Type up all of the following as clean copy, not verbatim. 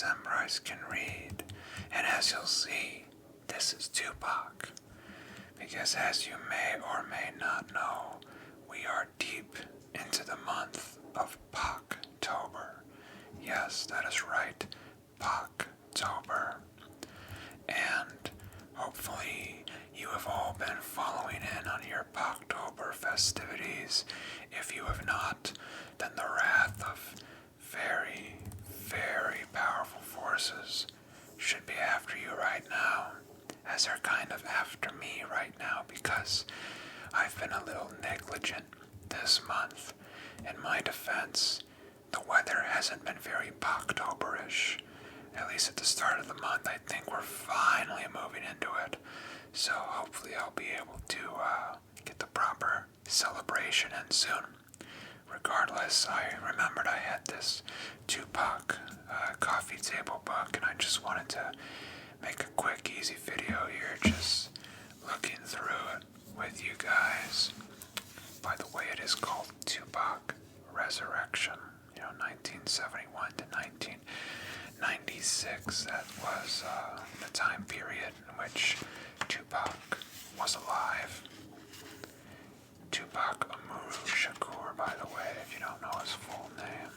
as Bryce can read, and as you'll see, this is Tupac. Because as you may or may not know, we are deep into the month of PACtober. Yes, that is right, PACtober. And hopefully you have all been following in on your PACtober festivities. If you have not, then the wrath of very, very powerful forces should be after you right now, as they're kind of after me right now because I've been a little negligent this month. In my defense, the weather hasn't been very PACtober-ish. At least at the start of the month, I think we're finally moving into it. So hopefully I'll be able to get the proper celebration in soon. Regardless, I remembered I had this Tupac coffee table book, and I just wanted to make a quick, easy video here, just looking through it with you guys. By the way, it is called Tupac Resurrection, 1971 to 1996. That was the time period in which Tupac was alive. Tupac Amaru Shakur, by the way, if you don't know his full name.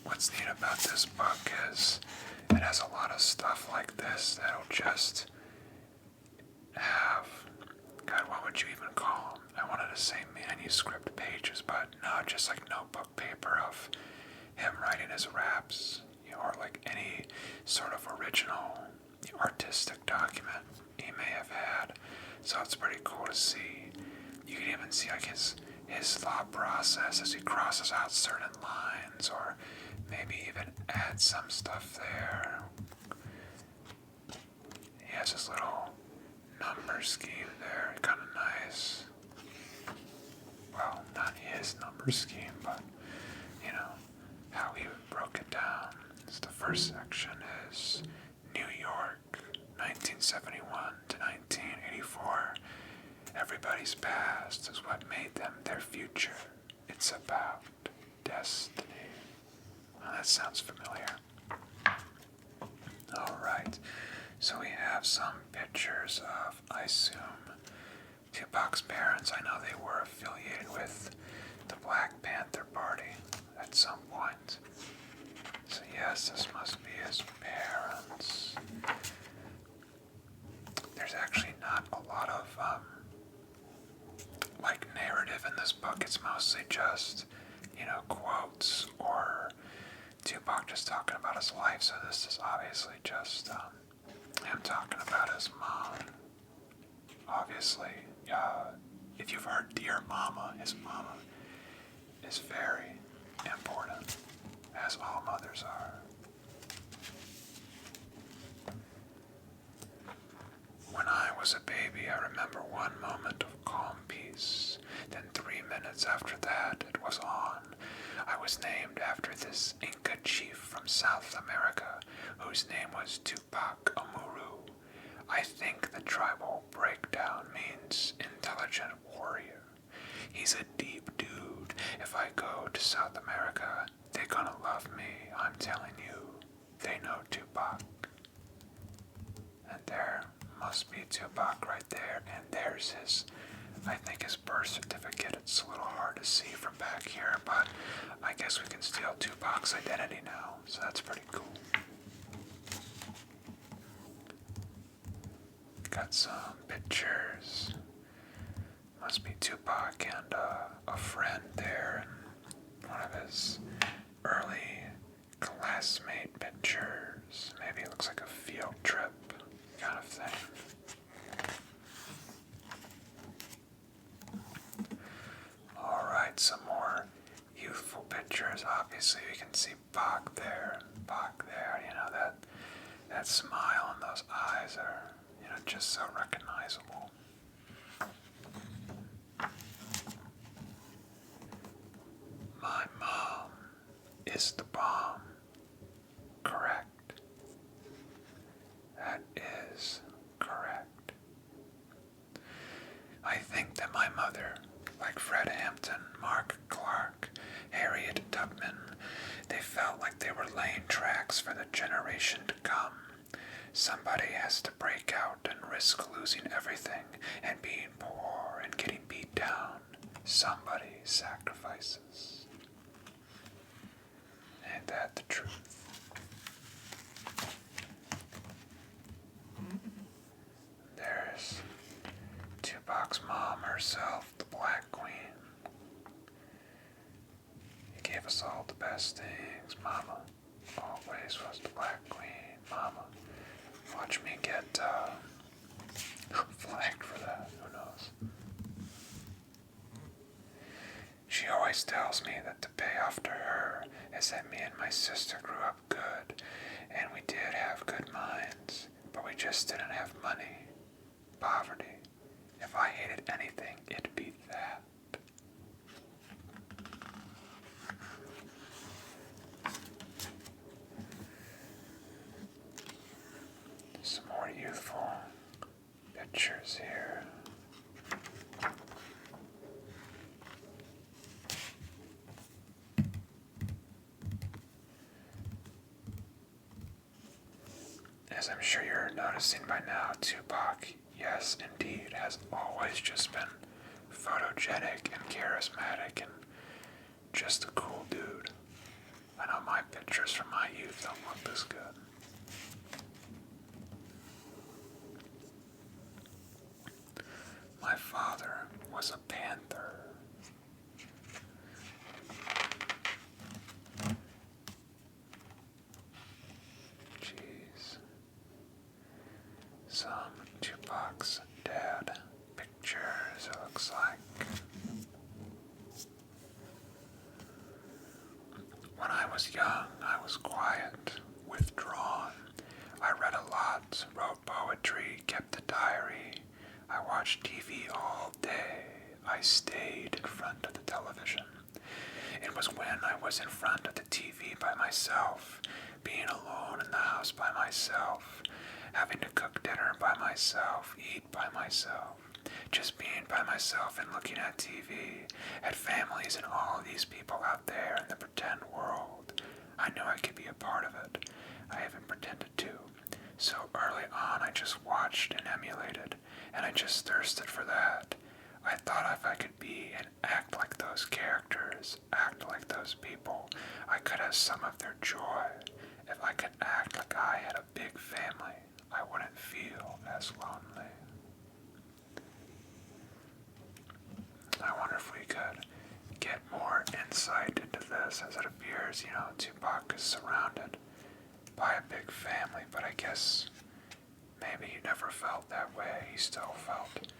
What's neat about this book is it has a lot of stuff like this that'll just have, God, what would you even call them? I wanted to say manuscript pages, but no, just like notebook paper of him writing his raps, or like any sort of original artistic document he may have had. So it's pretty cool to see. You can even see like his thought process as he crosses out certain lines, or maybe even add some stuff there. He has his little number scheme there, kind of nice. Well, not his number scheme, but how he broke it down. So the first section is New York, 1971 to 1984. Everybody's past is what made them their future. It's about destiny. Well, that sounds familiar. Alright, so we have some pictures of, I assume, Tupac's parents. I know they were affiliated with the Black Panther Party at some point. So yes, this must be his parents. There's actually not a lot of narrative in this book. It's mostly just, quotes or Tupac just talking about his life. So this is obviously just him talking about his mom. Obviously, if you've heard Dear Mama, his mama is very important, as all mothers are. When I was a baby, I remember one moment of calm peace. Then 3 minutes after that, it was on. I was named after this Inca chief from South America, whose name was Tupac Amaru. I think the tribal breakdown means intelligent warrior. He's a deep dude. If I go to South America, they're gonna love me. I'm telling you, they know Tupac. And there must be Tupac right there, and there's his, I think his birth certificate. It's a little hard to see from back here, but I guess we can steal Tupac's identity now, so that's pretty cool. Got some pictures. Must be Tupac and a friend there, and one of his early classmate pictures. Maybe it looks like a field trip kind of thing. Alright, some more youthful pictures. Obviously you can see Pac there, that smile and those eyes are, just so recognizable. My mom is the bomb. Correct. That is correct. I think that my mother, like Fred Hampton, Mark Clark, We're laying tracks for the generation to come. Somebody has to break out and risk losing everything and being poor and getting beat down. Somebody sacrifices. Ain't that the truth? There's Tupac's mom herself, the Black Queen. He gave us all the best things, Mama. Always was the Black Queen, Mama. Watch me get flagged for that, who knows. She always tells me that the payoff to her is that me and my sister grew up good, and we did have good minds, but we just didn't have money. Poverty. If I hated anything, it'd be that. Some more youthful pictures here. As I'm sure you're noticing by now, Tupac, yes indeed, has always just been photogenic and charismatic and just a cool dude. I know my pictures from my youth don't look this good. My father was a panther. Jeez. Some Tupac's dad pictures, it looks like. When I was young, I was quiet, withdrawn. I read a lot, wrote poetry, kept a diary. I watched TV all day. I stayed in front of the television. It was when I was in front of the TV by myself, being alone in the house by myself, having to cook dinner by myself, eat by myself, just being by myself and looking at TV, at families and all these people out there in the pretend world. I knew I could be a part of it. I even pretended to. So early on, I just watched and emulated, and I just thirsted for that. I thought if I could be and act like those characters, act like those people, I could have some of their joy. If I could act like I had a big family, I wouldn't feel as lonely. I wonder if we could get more insight into this, as it appears, Tupac is surrounded by a big family, but I guess maybe he never felt that way. He still felt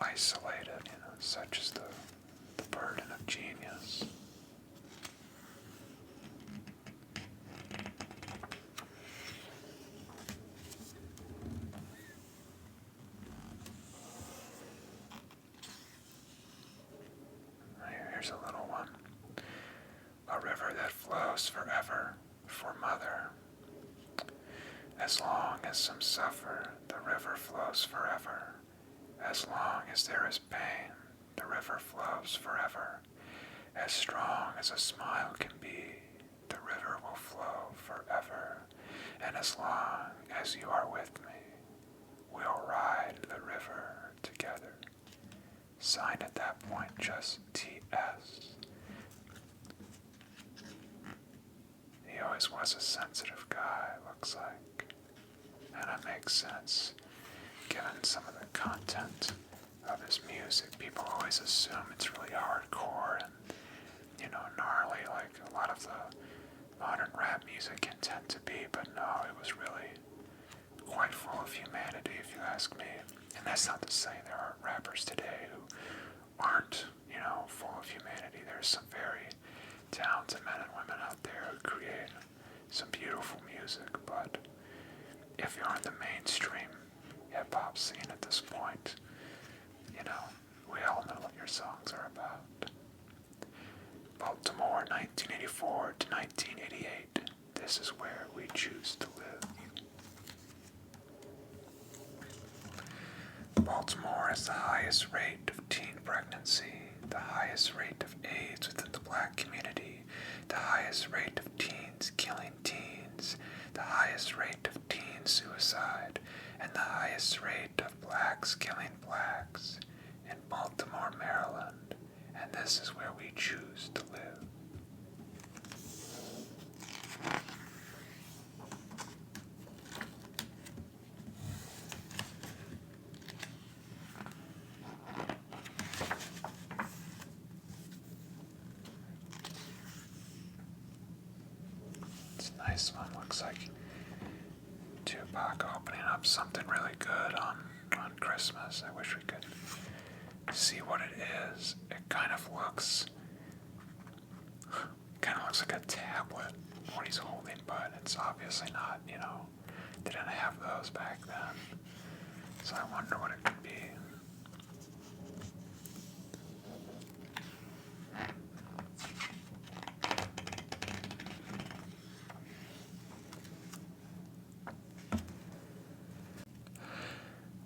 isolated, such is the burden of genius. Here's a little one. A river that flows forever for mother. As long as some suffer, the river flows forever. As long as there is pain, the river flows forever. As strong as a smile can be, the river will flow forever. And as long as you are with me, we'll ride the river together. Signed at that point, just T.S. He always was a sensitive guy, looks like. And it makes sense, given some of the content of his music. People always assume it's really hardcore and, gnarly, like a lot of the modern rap music can tend to be, but no, it was really quite full of humanity, if you ask me. And that's not to say there aren't rappers today who aren't, full of humanity. There's some very talented men and women out there who create some beautiful music, but if you're in the mainstream hip-hop scene at this point, we all know what your songs are about. Baltimore, 1984 to 1988. This is where we choose to live. Baltimore has the highest rate of teen pregnancy, the highest rate of AIDS within the black community, the highest rate of teens killing highest rate of blacks killing blacks in Baltimore, Maryland, and this is where we choose to live. It's a nice one. Looks like Tupac opening up something really good on Christmas. I wish we could see what it is. It kind of looks like a tablet, what he's holding, but it's obviously not, they didn't have those back then. So I wonder what it could be.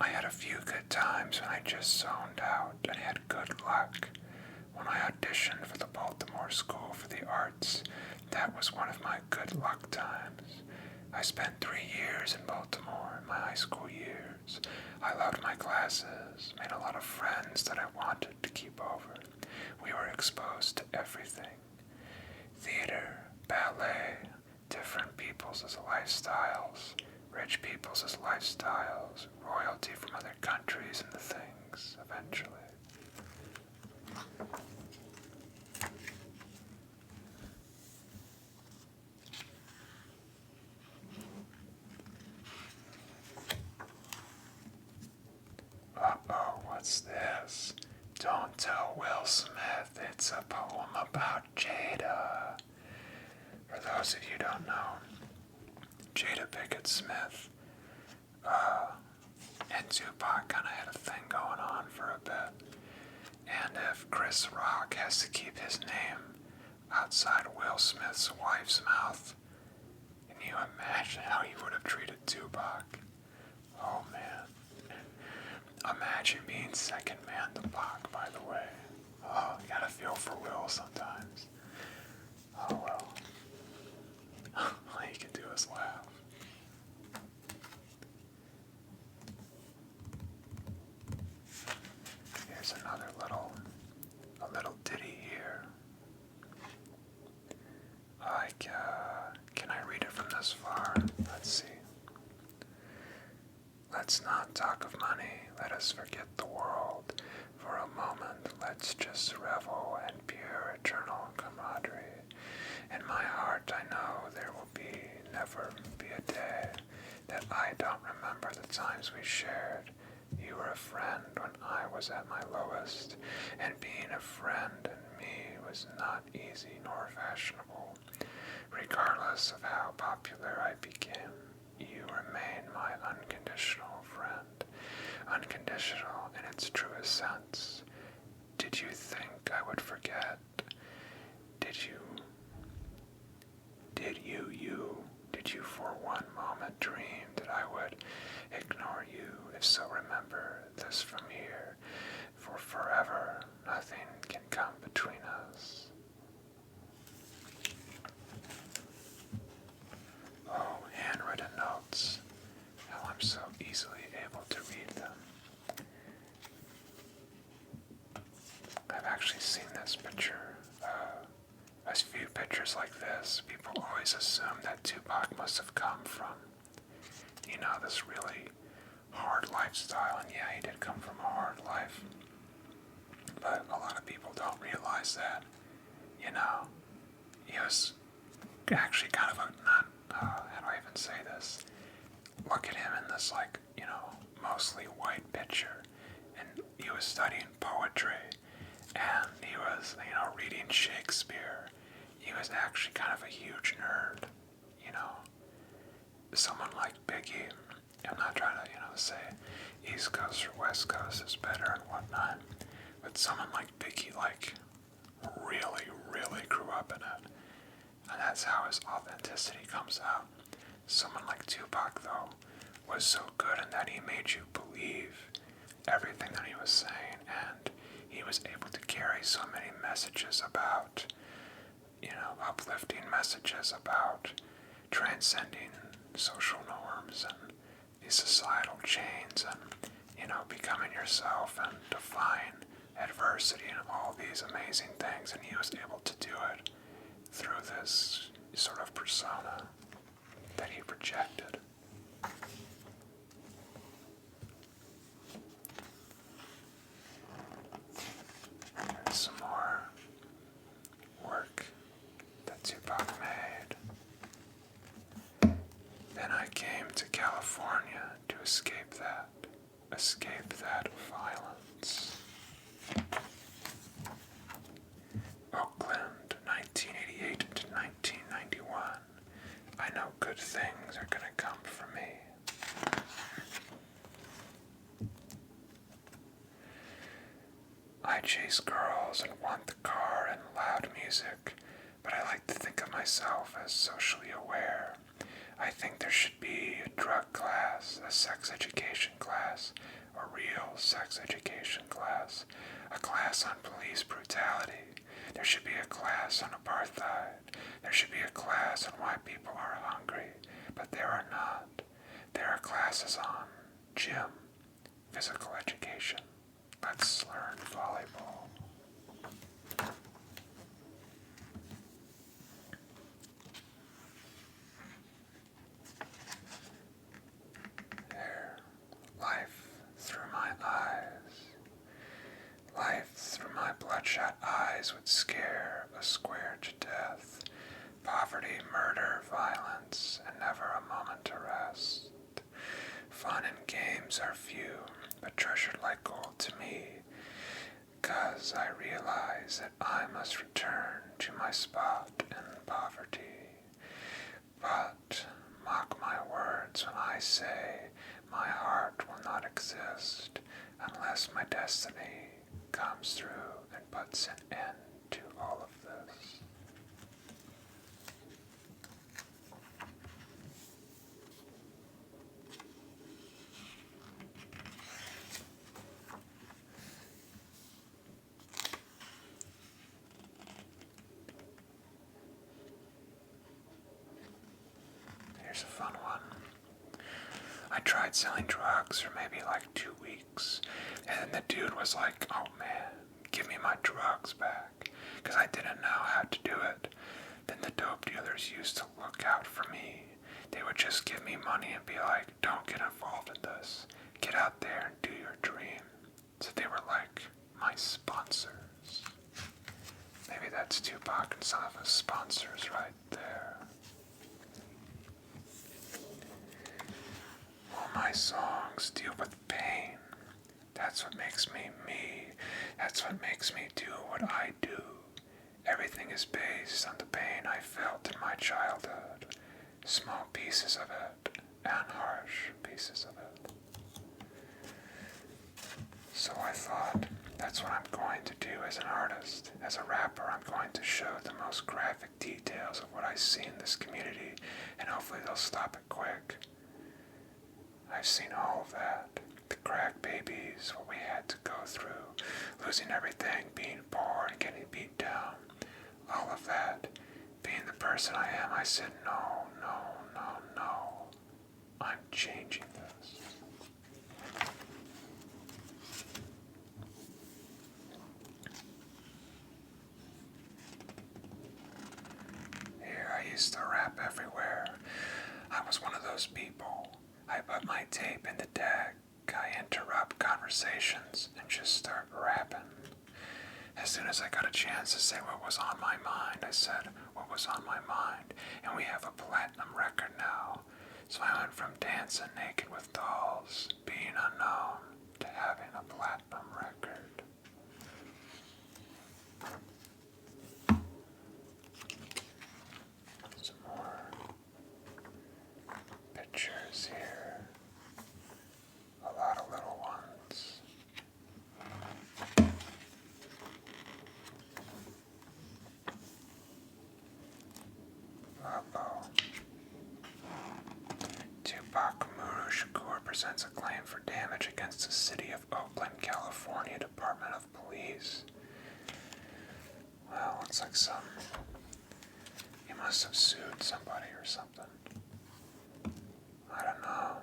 I had a few good times when I just zoned out and had good luck. When I auditioned for the Baltimore School for the Arts, that was one of my good luck times. I spent 3 years in Baltimore in my high school years. I loved my classes, made a lot of friends that I wanted to keep over. We were exposed to everything. Theater, ballet, different people's lifestyles, rich people's lifestyles, royalty from other countries and the things, eventually. Uh-oh, what's this? Don't tell Will Smith, it's a poem about Jada. For those of you who don't know, Jada Pinkett Smith and Tupac kind of had a thing going on for a bit. And if Chris Rock has to keep his name outside Will Smith's wife's mouth, can you imagine how he would have treated Tupac? Oh man. Imagine being second man to Pac, by the way. Oh, you gotta feel for Will sometimes. Oh well. All he can do is laugh. Here's another little ditty here. Can I read it from this far? Let's see. Let's not talk of money, let us forget the world. For a moment, let's just revel in pure eternal camaraderie. In my heart I know there will never be a day that I don't remember the times we shared. You were a friend when I was at my lowest, and being a friend in me was not easy nor fashionable. Regardless of how popular I became, you remain my unconditional friend, unconditional in its truest sense. Did you think I would forget? Did you for one moment dream that I would ignore you? If so, remember this from here. For forever, nothing can come between us. Oh, handwritten notes. How I'm so easily able to read them. I've actually seen this picture. A few pictures like this. People always assume that Tupac must have come from, this really hard lifestyle. And yeah, he did come from a hard life. But a lot of people don't realize that, he was actually kind of how do I even say this? Look at him in this, mostly white picture. And he was studying poetry. And he was, reading Shakespeare. He was actually kind of a huge nerd, Someone like Biggie, I'm not trying to, say East Coast or West Coast is better and whatnot, but someone like Biggie, really, really grew up in it. And that's how his authenticity comes out. Someone like Tupac, though, was so good in that he made you believe everything that he was saying, and he was able to carry so many messages about, uplifting messages about transcending social norms and, these societal chains and, becoming yourself and defying adversity and all these amazing things. And he was able to do it through this sort of persona that he projected. There's some more work that Tupac made. Then I came to California to escape that violence. Oakland, 1988 to 1991. I know good things are gonna come for me. I chase girls and want the car and loud music, but I like to think of myself as socially aware. I think there should be a drug class, a sex education class, a real sex education class, a class on police brutality. There should be a class on apartheid. There should be a class on why people are hungry, but there are not. There are classes on gym, physical education. Let's learn volleyball. There, life through my eyes. Life through my bloodshot eyes would scare a square to death. Poverty, murder, violence, and never a moment to rest. Fun and games are few, but treasured like gold to me, 'cause I realize that I must return to my spot in poverty. But mock my words when I say my heart will not exist unless my destiny comes through and puts an end to all of this. Here's a fun one. I tried selling drugs for maybe like 2 weeks, and then the dude was like, "Oh man, give me my drugs back," because I didn't know how to do it. Then the dope dealers used to look out for me. They would just give me money and be like, "Don't get involved in this. Get out there and do your dream." So they were like my sponsors. Maybe that's Tupac and some of his sponsors right there. All my songs deal with pain. That's what makes me me. That's what makes me do what I do. Everything is based on the pain I felt in my childhood. Small pieces of it and harsh pieces of it. So I thought, that's what I'm going to do as an artist. As a rapper, I'm going to show the most graphic details of what I see in this community, and hopefully they'll stop it quick. I've seen all of that. The crack babies, what we had to go through, losing everything, being poor and getting beat down. All of that. Being the person I am, I said, no, no, no, no. I'm changing this. Here, I used to rap everywhere. I was one of those people. I put my tape in the deck, I interrupt conversations and just start rapping. As soon as I got a chance to say what was on my mind, I said what was on my mind, and we have a platinum record now. So I went from dancing naked with dolls, being unknown, to having a platinum record. Some more pictures here. A lot of little ones. Tupac Shakur presents a claim for damage against the City of Oakland, California Department of Police. Well, looks like he must have sued somebody or something. I don't know.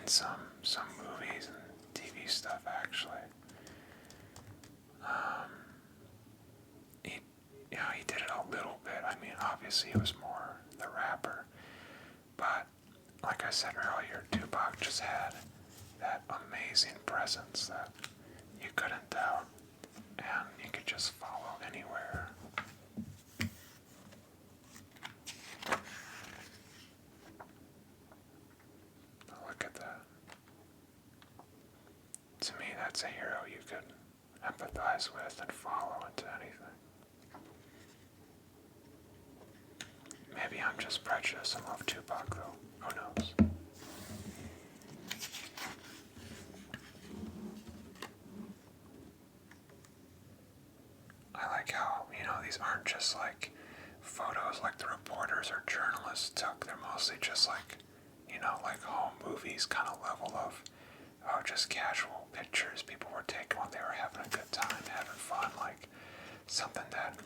some movies and TV stuff actually. He did it a little bit. I mean, obviously he was more the rapper, but like I said earlier, Tupac just had that amazing presence that you couldn't doubt, and you could just follow anywhere. Look at that. To me, that's a hero you could empathize with and follow into anything. Maybe I'm just prejudiced and love Tupac, though. Who knows? I like how, these aren't just like photos like the reporters or journalists took. They're mostly just like, like home movies kind of level of, just casual pictures people were taking while they were having a good time, having fun, like something that,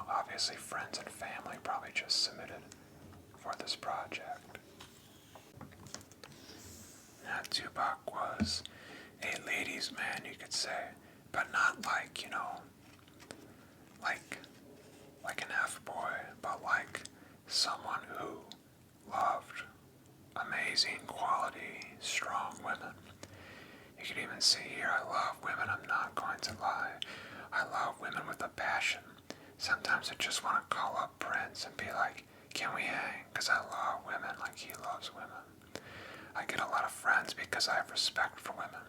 obviously friends and family probably just submitted for this project. Now, Tupac was a ladies' man, you could say, but not like, like an F-boy, but like someone who loved amazing quality, strong women. You could even see here, I love women, I'm not going to lie. I love women with a passion. Sometimes I just want to call up Prince and be like, can we hang? Because I love women like he loves women. I get a lot of friends because I have respect for women.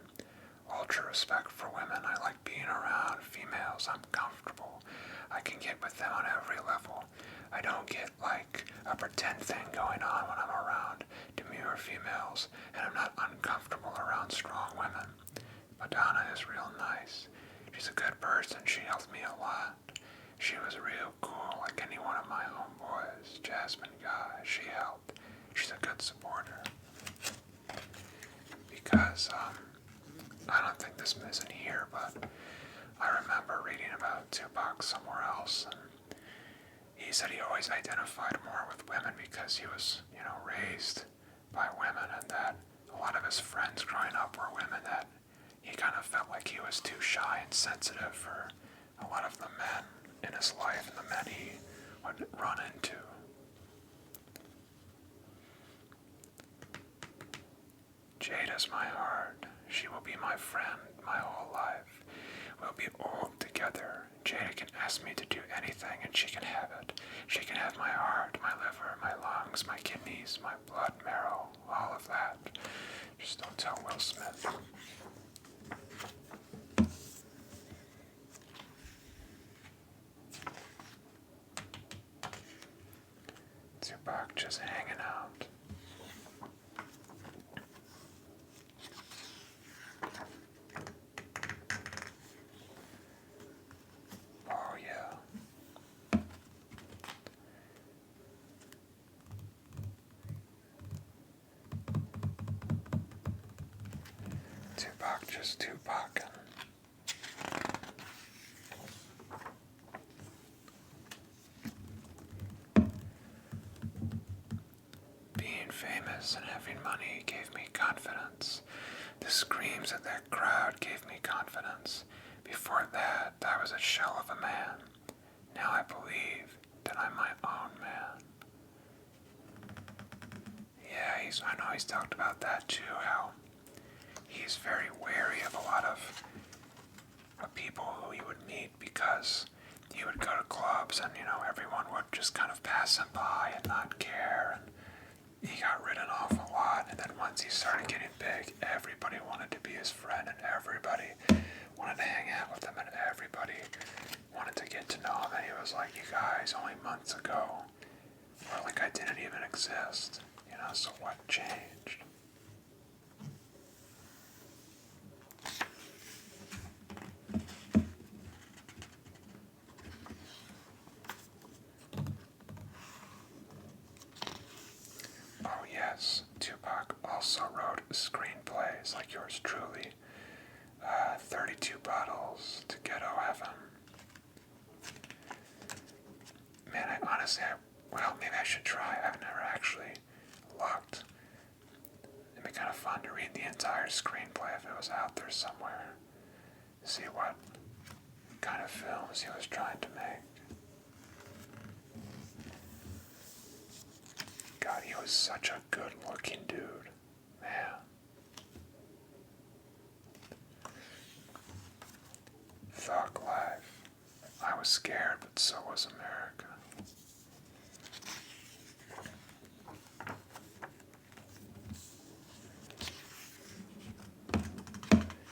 Ultra respect for women. I like being around females. I'm comfortable. I can get with them on every level. I don't get like a pretend thing going on when I'm around demure females, and I'm not uncomfortable around strong women. Madonna is real nice. She's a good person. She helped me a lot. She was real cool, like any one of my homeboys. Jasmine Guy, she helped. She's a good supporter. Because, I don't think this isn't here, but I remember reading about Tupac somewhere else, and he said he always identified more with women because he was, raised by women, and that a lot of his friends growing up were women that he kind of felt like he was too shy and sensitive for a lot of the men in his life and the men he would run into. Jade is my heart. She will be my friend my whole life. We'll be old together. Jada can ask me to do anything and she can have it. She can have my heart, my liver, my lungs, my kidneys, my blood, marrow, all of that. Just don't tell Will Smith. Tupac just hanging out. Oh yeah. Tupac just Tupacing. Being famous and having money gave me confidence. The screams of that crowd gave me confidence. Before that, I was a shell of a man. Now I believe that I'm my own man. Yeah, I know he's talked about that too, how he's very wary of a lot of people who he would meet because he would go to clubs and, everyone would just kind of pass him by and not care. And he got written off a lot, and then once he started getting big, everybody wanted to be his friend, and everybody wanted to hang out with him, and everybody wanted to get to know him. And he was like, you guys, only months ago, or like I didn't even exist, so what changed? Oh yes, Tupac also wrote screenplays like yours truly. 32 Bottles to Ghetto Heaven. Man, maybe I should try. I've never actually looked. It'd be kind of fun fun to read the entire screenplay if it was out there somewhere. See what kind of films he was trying to make. God, he was such a good-looking dude. Man. Thug life. I was scared, but so was America.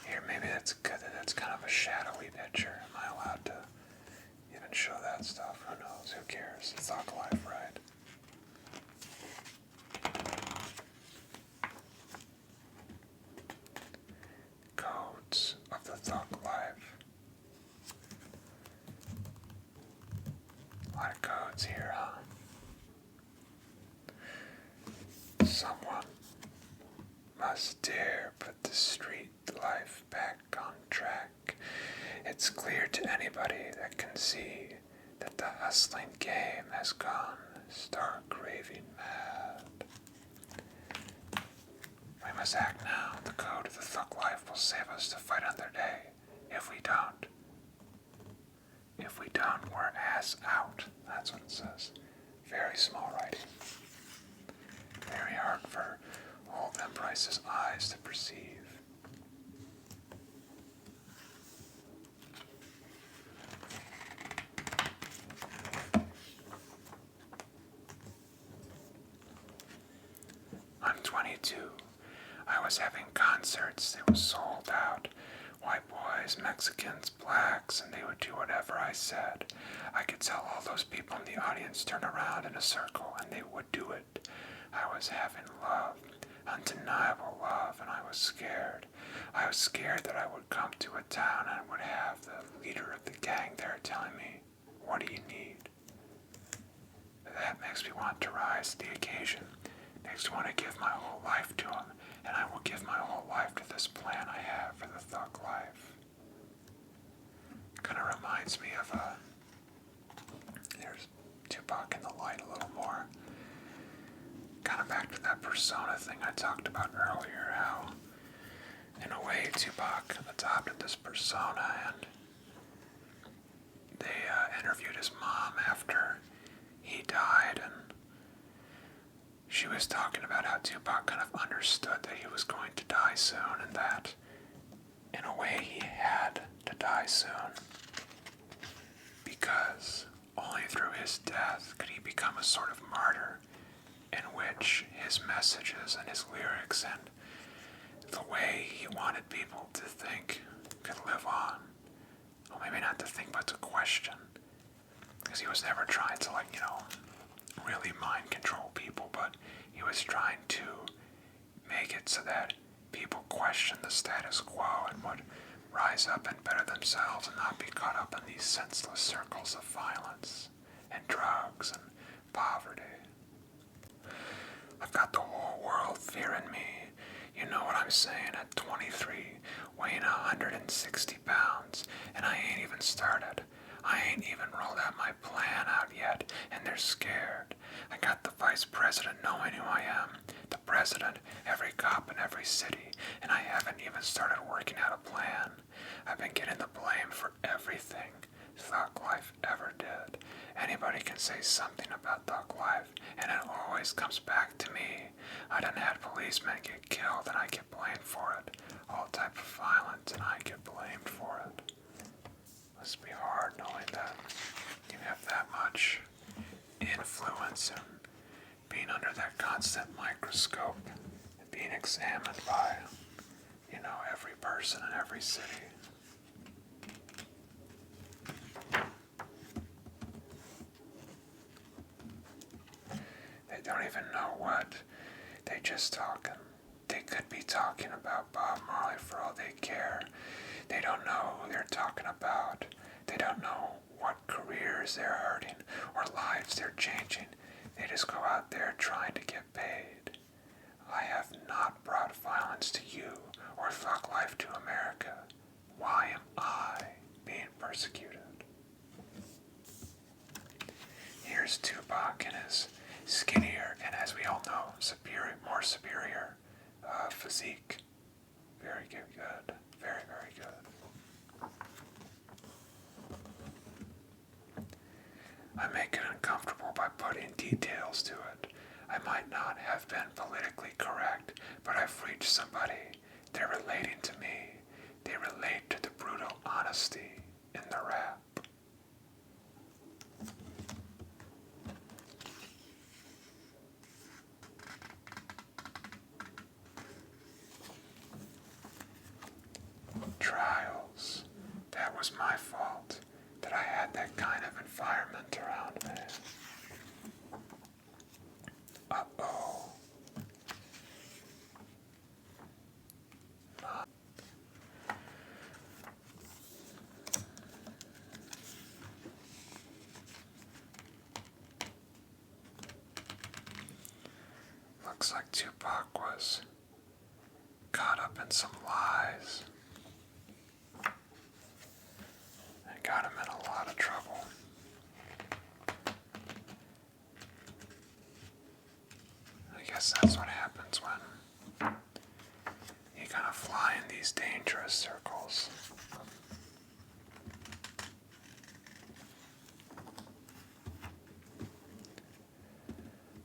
Here, maybe that's good. That's kind of a shadowy picture. Am I allowed to even show that stuff? Who knows? Who cares? Thug life, right? Codes of the thug life. A lot of codes here, huh? Someone must dare put the street life back on track. It's clear to anybody that can see that the hustling game has gone stark raving mad. We must act now. The code of the thug life will save us to fight another day. If we don't, we're ass out. That's what it says. Very small writing. Very hard for old Van Bryce's eyes to perceive. I'm 22. I was having concerts. They were sold out. White boys, Mexicans, blacks, and they would do whatever I said. I could tell all those people in the audience turn around in a circle, and they would do it. I was having love, undeniable love, and I was scared. I was scared that I would come to a town and would have the leader of the gang there telling me, "What do you need?" That makes me want to rise to the occasion. Makes me want to give my whole life to him, and I will give my whole life to this plan I have for the thug life. Kind of reminds me of there's Tupac in the light a little more. Kind of back to that persona thing I talked about earlier, how in a way Tupac adopted this persona, and they interviewed his mom after he died, and she was talking about how Tupac kind of understood that he was going to die soon, and that in a way he had to die soon, because only through his death could he become a sort of martyr in which his messages and his lyrics and the way he wanted people to think could live on. Well, maybe not to think, but to question. Because he was never trying to, really mind control people, but he was trying to make it so that people question the status quo and would rise up and better themselves and not be caught up in these senseless circles of violence and drugs and poverty. I've got the whole world fearing me. You know what I'm saying? At 23, weighing 160 pounds, and I ain't even started. I ain't even rolled out my plan out yet, and they're scared. I got the vice president knowing who I am, the president, every cop in every city, and I haven't even started working out a plan. I've been getting the blame for everything thug life ever did. Anybody can say something about thug life, and it always comes back to me. I done had policemen get killed, and I get blamed for it. All type of violence, and I get blamed for it. Must be hard knowing that you have that much influence and being under that constant microscope and being examined by, every person in every city. They don't even know what. They just talking. They could be talking about Bob Marley for all they care. They don't know who they're talking about. They don't know what careers they're hurting or lives they're changing. They just go out there trying to get paid. I have not brought violence to you or thug life to America. Why am I being persecuted? Here's Tupac in his skinnier and, as we all know, more superior physique. Very good. Very, very good. I make it uncomfortable by putting details to it. I might not have been politically correct, but I've reached somebody. They're relating to me. They relate to the brutal honesty in the rap. Trials. That was my fault, that I had that kind of environment around me. Uh-oh. Looks like Tupac was caught up in some lies. And got him in a lot of trouble. I guess that's what happens when you kind of fly in these dangerous circles.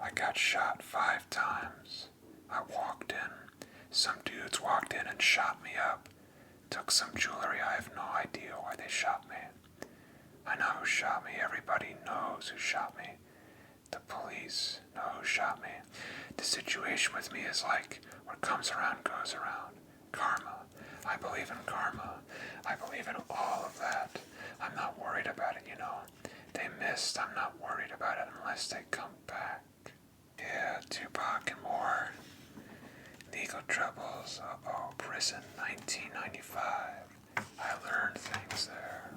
I got shot 5 times. I walked in. Some dudes walked in and shot me up. Took some jewelry. I have no idea why they shot me. I know who shot me. Everybody knows who shot me. The police know who shot me. The situation with me is like what comes around goes around. Karma. I believe in karma. I believe in all of that. I'm not worried about it, you know. They missed. I'm not worried about it unless they come back. Yeah, Tupac and more. Legal troubles. Uh-oh, prison 1995. I learned things there.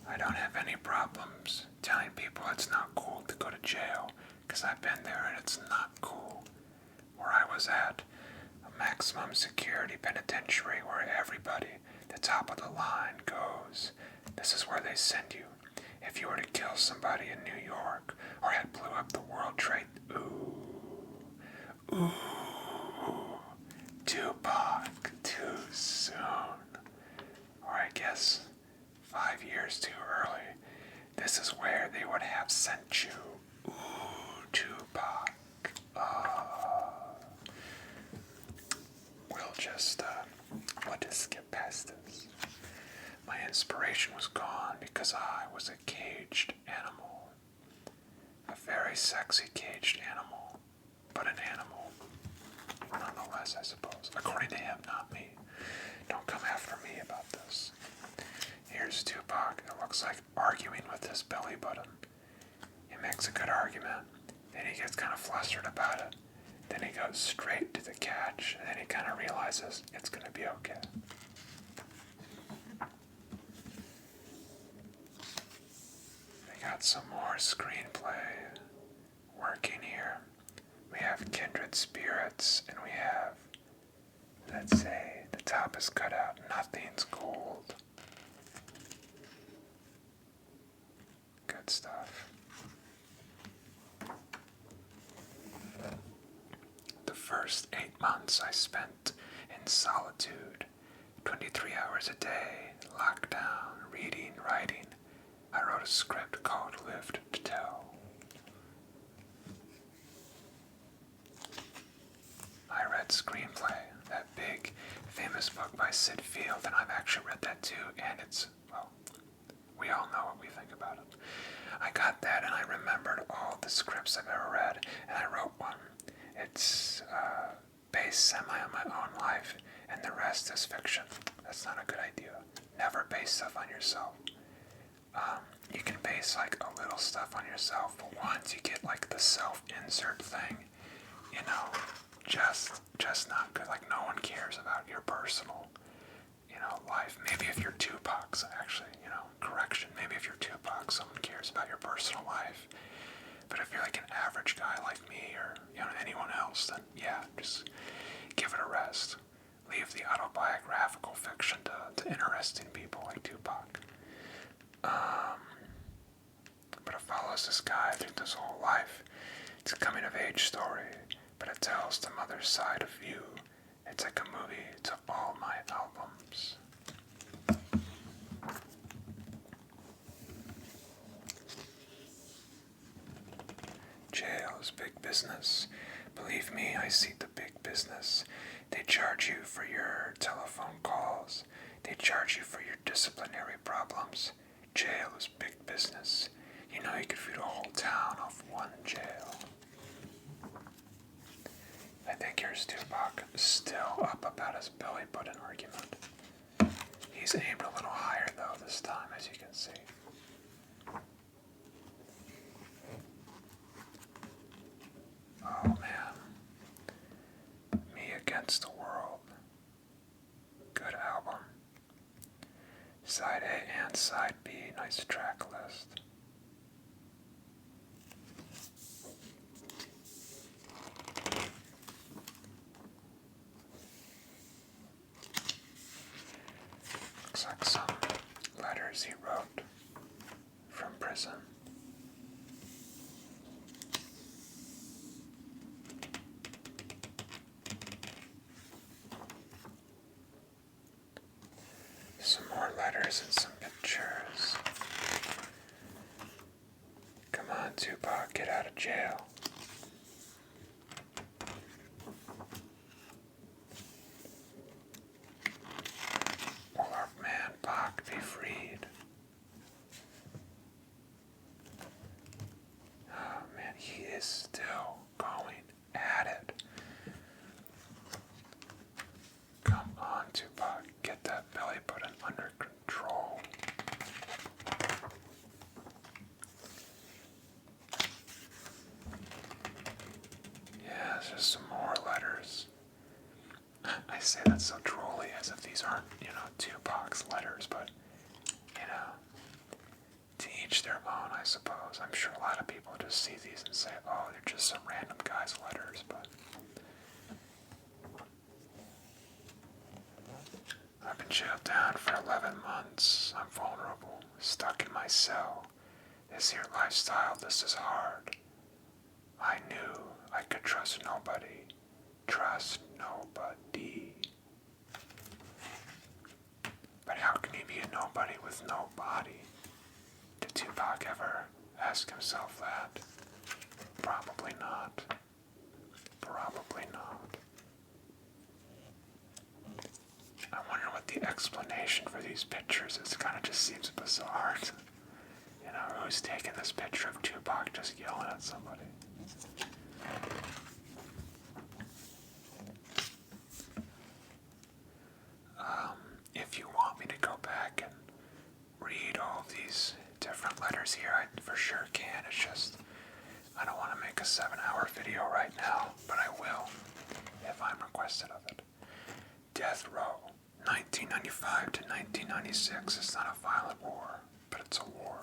I don't have any problems telling people it's not cool to go to jail, because I've been there and it's not cool. Where I was at, a maximum security penitentiary where everybody, the top of the line, goes. This is where they send you. If you were to kill somebody in New York, or had blew up the World Trade, ooh, Tupac, too soon. Or I guess 5 years too early. This is where they would have sent you. Ooh, Tupac. We'll just skip past this. My inspiration was gone because I was a caged animal. A very sexy caged animal, but an animal. Nonetheless, I suppose. According to him, not me. Don't come after me about this. Here's Tupac. It looks like arguing with his belly button. He makes a good argument. Then he gets kind of flustered about it. Then he goes straight to the catch. And then he kind of realizes it's going to be okay. We got some more screenplay working here. We have kindred spirits, and we have, let's say, the top is cut out. Nothing's gold. Good stuff. The first 8 months I spent in solitude, 23 hours a day, locked down, reading, writing. I wrote a script called Lived to Tell. I read Screenplay, that big, famous book by Sid Field, and I've actually read that too, and it's, well, we all know what we think about it. I got that, and I remembered all the scripts I've ever read, and I wrote one. It's based semi on my own life, and the rest is fiction. That's not a good idea. Never base stuff on yourself. You can base like a little stuff on yourself, but once you get like the self-insert thing, you know, just not good. Like no one cares about your personal, life. Maybe if you're Tupac, actually, correction. Maybe if you're Tupac, someone cares about your personal life. But if you're like an average guy like me or anyone else, then yeah, just give it a rest. Leave the autobiographical fiction to interesting people like Tupac. But it follows this guy through his whole life, It's a coming-of-age story, but it tells the mother's side of you. It's like a movie to all my albums. Jail is big business. Believe me, I see the big business. They charge you for your telephone calls. They charge you for your disciplinary problems. Jail is big business. You know you could feed a whole town off one jail. I think here's Tupac still up about his belly button argument. He's aimed a little higher though this time, as you can see. Oh man. Me Against the World. Good album. Side A and Side B, nice track list. Looks like some letters he wrote from prison. Some more letters and some pictures. Come on, Tupac, get out of jail. Will our man Pac be freed? Oh man, he is still going at it. Come on, Tupac, get that belly button under control. Yeah, there's just some more letters. I say that so drolly as if these aren't, Tupac's letters, but, to each their own, I suppose. I'm sure a lot of people just see these and say, oh, they're just some random guy's letters, but I've been jailed down for 11 months. I'm vulnerable, stuck in my cell. This here lifestyle, this is hard. I knew I could trust nobody. Trust nobody. But how can you be a nobody with no body? Did Tupac ever ask himself that? Probably not. Probably not. I wonder what the explanation for these pictures is. It kind of just seems bizarre. Who's taking this picture of Tupac just yelling at somebody? If you want me to go back and read all these different letters here, I for sure can. It's just, I don't want to make a 7-hour video right now, but I will, if I'm requested of it. Death Row, 1995 to 1996. It's not a violent war, but it's a war.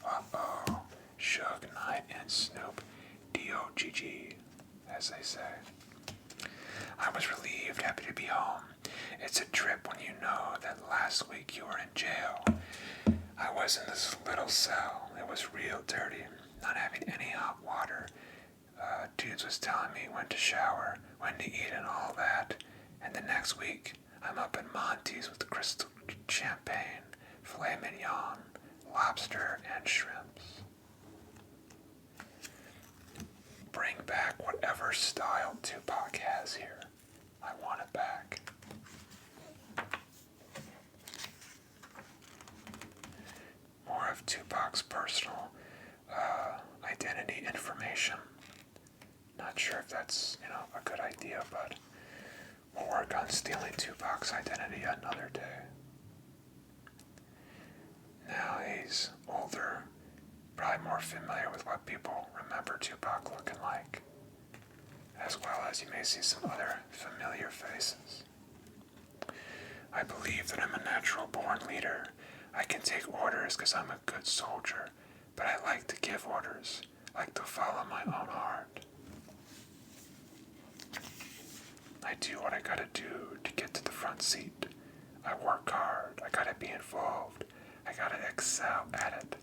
Uh-oh, Suge Knight and Snoop, D-O-G-G, as they say. I was relieved, happy to be home. It's a trip when you know that last week you were in jail. I was in this little cell. It was real dirty, not having any hot water. Dudes was telling me when to shower, when to eat and all that. And the next week, I'm up in Monty's with crystal champagne, filet mignon, lobster, and shrimps. Bring back whatever style Tupac has here. I want it back. More of Tupac's personal identity information. Not sure if that's, a good idea, but we'll work on stealing Tupac's identity another day. Now he's older, probably more familiar with what people remember Tupac looking like, as well as you may see some other familiar faces. I believe that I'm a natural-born leader. I can take orders because I'm a good soldier, but I like to give orders, like to follow my own heart. I do what I gotta do to get to the front seat. I work hard. I gotta be involved. I gotta excel at it.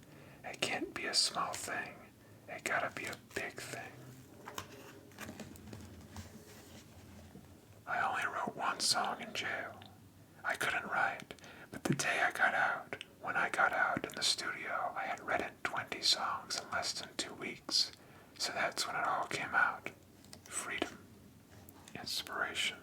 It can't be a small thing. It It gotta be a big thing. I only wrote one song in jail. I couldn't write, but the day I got out, when I got out in the studio, I had written 20 songs in less than 2 weeks. So that's when it all came out. Freedom. Inspiration.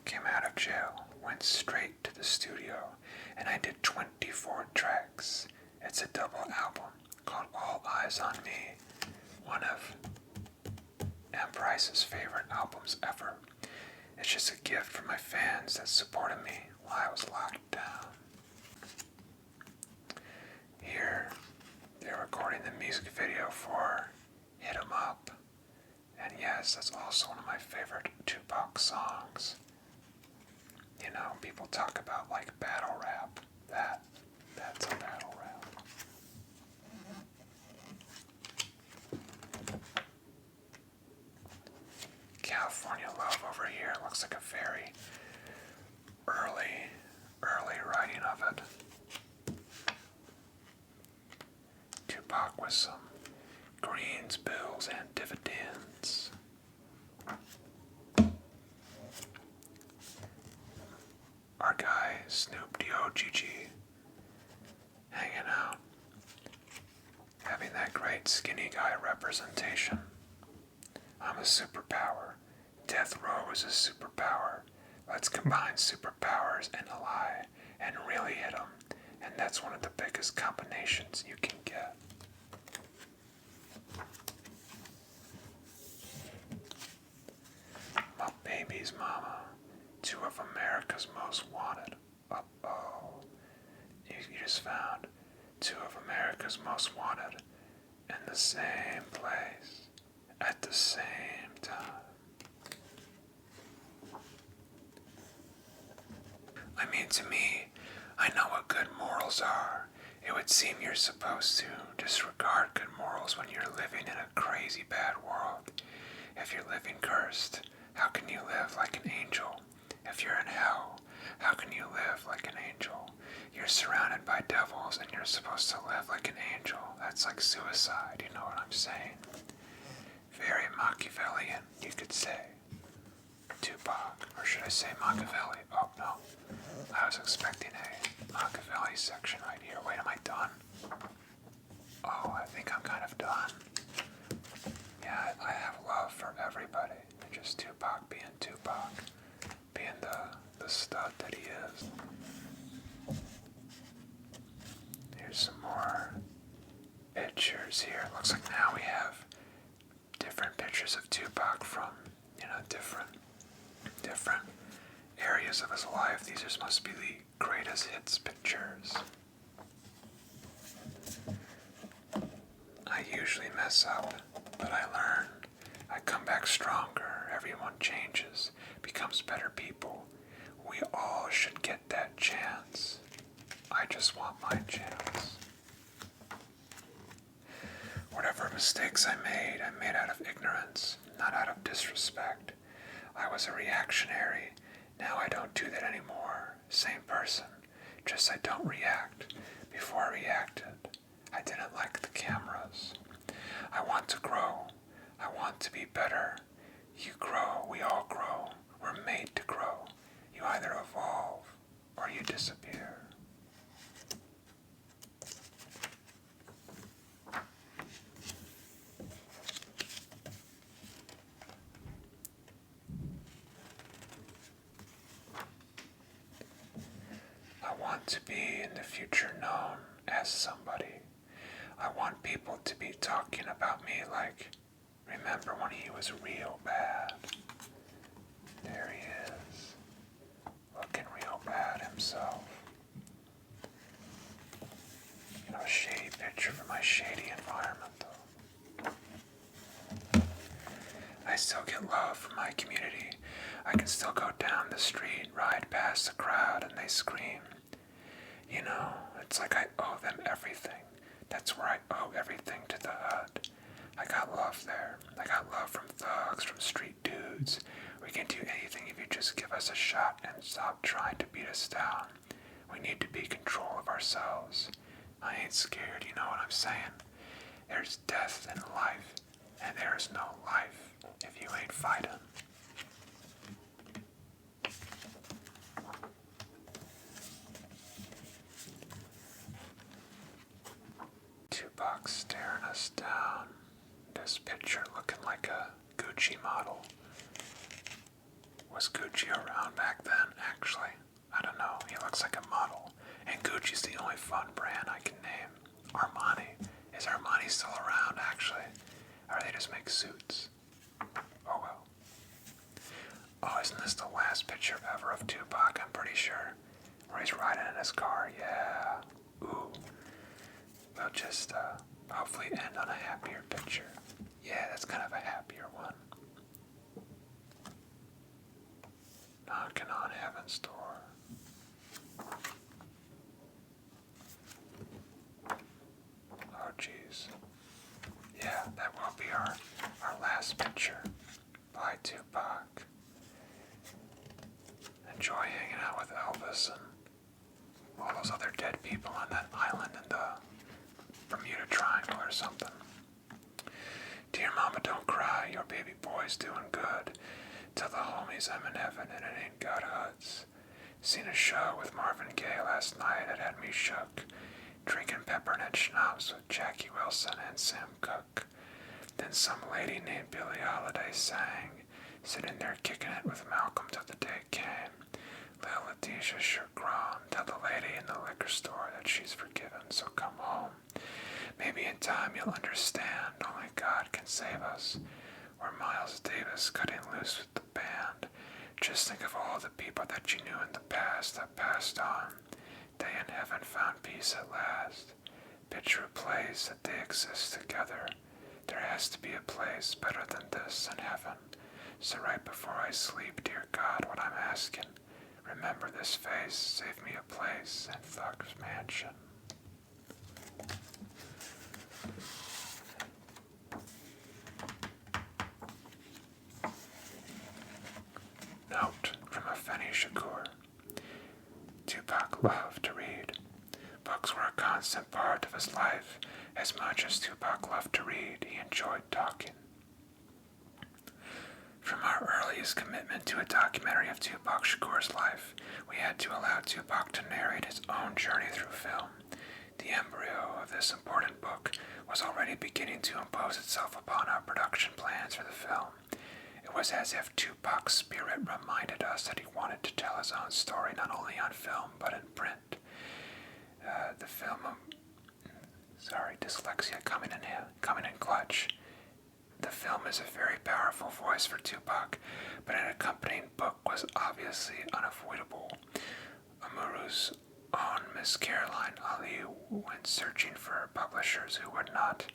Came out of jail, went straight to the studio, and I did 24 tracks. It's a double album called All Eyes on Me, one of Anne Price's favorite albums ever. It's just a gift from my fans that supported me while I was locked down. Here, they're recording the music video for Hit 'Em Up. And yes, that's also one of my favorite Tupac songs. You know, people talk about like battle rap. That's a battle rap. California Love over here looks like a very early writing of it. Tupac with some greens, bills, and dividends. Our guy, Snoop D-O-G-G, hanging out, having that great skinny guy representation. I'm a superpower. Death row is a superpower. Let's combine superpowers and a lie and really hit them. And that's one of the biggest combinations you can get. My baby's mama. 2 of America's most wanted. Uh-oh. You just found 2 of America's most wanted in the same place at the same time. I mean, to me, I know what good morals are. It would seem you're supposed to disregard good morals when you're living in a crazy bad world. If you're living cursed, how can you live like an angel? If you're in hell, how can you live like an angel? You're surrounded by devils and you're supposed to live like an angel. That's like suicide, you know what I'm saying? Very Machiavellian, you could say. Tupac, or should I say Machiavelli? Oh no, I was expecting a Machiavelli section right here. Wait, am I done? Oh, I think I'm kind of done. Yeah, I have love for everybody. Just Tupac being Tupac, being the stud that he is. Here's some more pictures here. Looks like now we have different pictures of Tupac from, different areas of his life. These must be the greatest hits pictures. I usually mess up, but I learn. I come back stronger. Everyone changes, becomes better people. We all should get that chance. I just want my chance. Whatever mistakes I made out of ignorance, not out of disrespect. I was a reactionary. Now I don't do that anymore. Same person, just I don't react. Before I reacted, I didn't like the cameras. I want to grow. I want to be better. You grow, we all grow. We're made to grow. You either evolve or you disappear. I want to be in the future known as somebody. I want people to be talking about me like, remember when he was real bad? There he is, looking real bad himself. A shady picture from my shady environment, though. I still get love from my community. I can still go down the street, ride past the crowd, and they scream. It's like I owe them everything. That's where I owe everything to the HUD. I got love there. I got love from thugs, from street dudes. We can do anything if you just give us a shot and trying to beat us down. We need to be in control of ourselves. I ain't scared, you know what I'm saying? There's death in life, and there's no life if you ain't fighting. Tupac staring us down. This picture looking like a Gucci model. Was Gucci around back then, actually? I don't know. He looks like a model. And Gucci's the only fun brand I can name. Armani. Is Armani still around, actually? Or they just make suits? Oh well. Oh, isn't this the last picture ever of Tupac? I'm pretty sure. Where he's riding in his car. Yeah. Ooh. We'll just, hopefully end on a happier picture. Yeah, that's kind of a happier one. Knocking on heaven's door. Oh, jeez. Yeah, that will be our last picture. Bye, Tupac. Enjoy hanging out with Elvis and all those other dead people on that island in the Bermuda Triangle or something. Dear Mama, don't cry. Your baby boy's doing good. Tell the homies I'm in heaven and it ain't got hoods. Seen a show with Marvin Gaye last night that had me shook. Drinking peppermint schnapps with Jackie Wilson and Sam Cooke. Then some lady named Billie Holiday sang, sitting there kicking it with Malcolm till the day came. Lil Letitia sure grown. Tell the lady in the liquor store that she's forgiven, so come home. Maybe in time you'll understand, only God can save us. Or Miles Davis cutting loose with the band. Just think of all the people that you knew in the past that passed on. They in heaven found peace at last. Picture a place that they exist together. There has to be a place better than this in heaven. So right before I sleep, dear God, what I'm asking, remember this face, save me a place in Thug's Mansion. Note from Afeni Shakur. Tupac loved to read. Books were a constant part of his life. As much as Tupac loved to read, he enjoyed talking. From our earliest commitment to a documentary of Tupac Shakur's life, we had to allow Tupac to narrate his own journey through film. The embryo of this important book was already beginning to impose itself upon our production plans for the film. It was as if Tupac's spirit reminded us that he wanted to tell his own story not only on film but in print. The film, dyslexia coming in clutch. The film is a very powerful voice for Tupac, but an accompanying book was obviously unavoidable. Amuru's own Miss Caroline Ali went searching for publishers who would not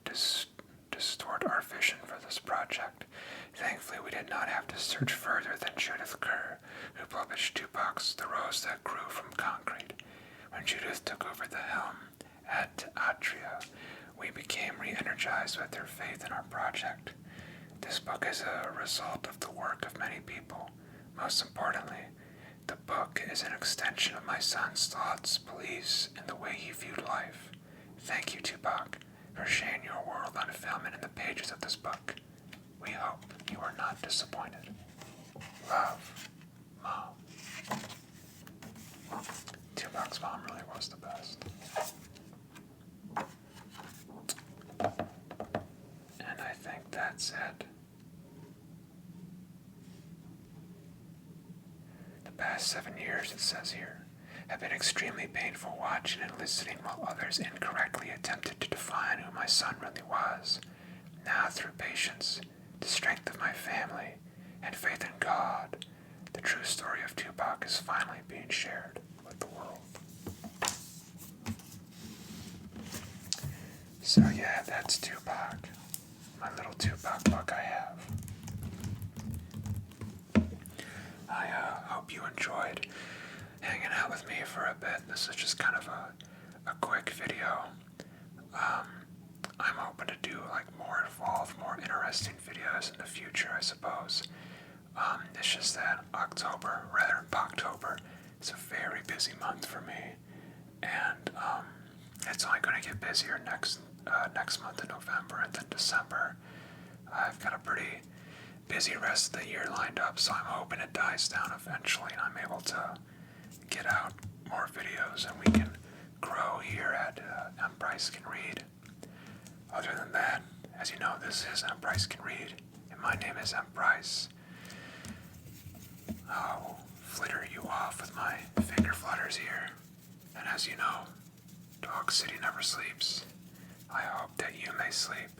distort our vision for this project. Thankfully, we did not have to search further than Judith Kerr, who published Tupac's The Rose That Grew from Concrete. When Judith took over the helm at Atria, we became re-energized with their faith in our project. This book is a result of the work of many people. Most importantly, the book is an extension of my son's thoughts, beliefs, and the way he viewed life. Thank you, Tupac, for sharing your world on film and in the pages of this book. We hope you are not disappointed. Love, Mom. Tupac's mom really was the best. And I think that's it. The past 7 years, it says here, have been extremely painful watching and listening while others incorrectly attempted to define who my son really was. Now, through patience, the strength of my family, and faith in God, the true story of Tupac is finally being shared with the world. So yeah, that's Tupac. My little Tupac book I have. I hope you enjoyed hanging out with me for a bit. This is just kind of a quick video. I'm hoping to do like more involved, more interesting videos in the future, I suppose. It's just that PACtober is a very busy month for me, and it's only going to get busier next month in November, and then December. I've got a pretty busy rest of the year lined up, so I'm hoping it dies down eventually, and I'm able to get out more videos, and we can grow here at Bryce Can Read. Other than that, as you know, this is Bryce Can Read, and my name is Bryce. I'll flitter you off with my finger flutters here, and as you know, Dog City never sleeps. I hope that you may sleep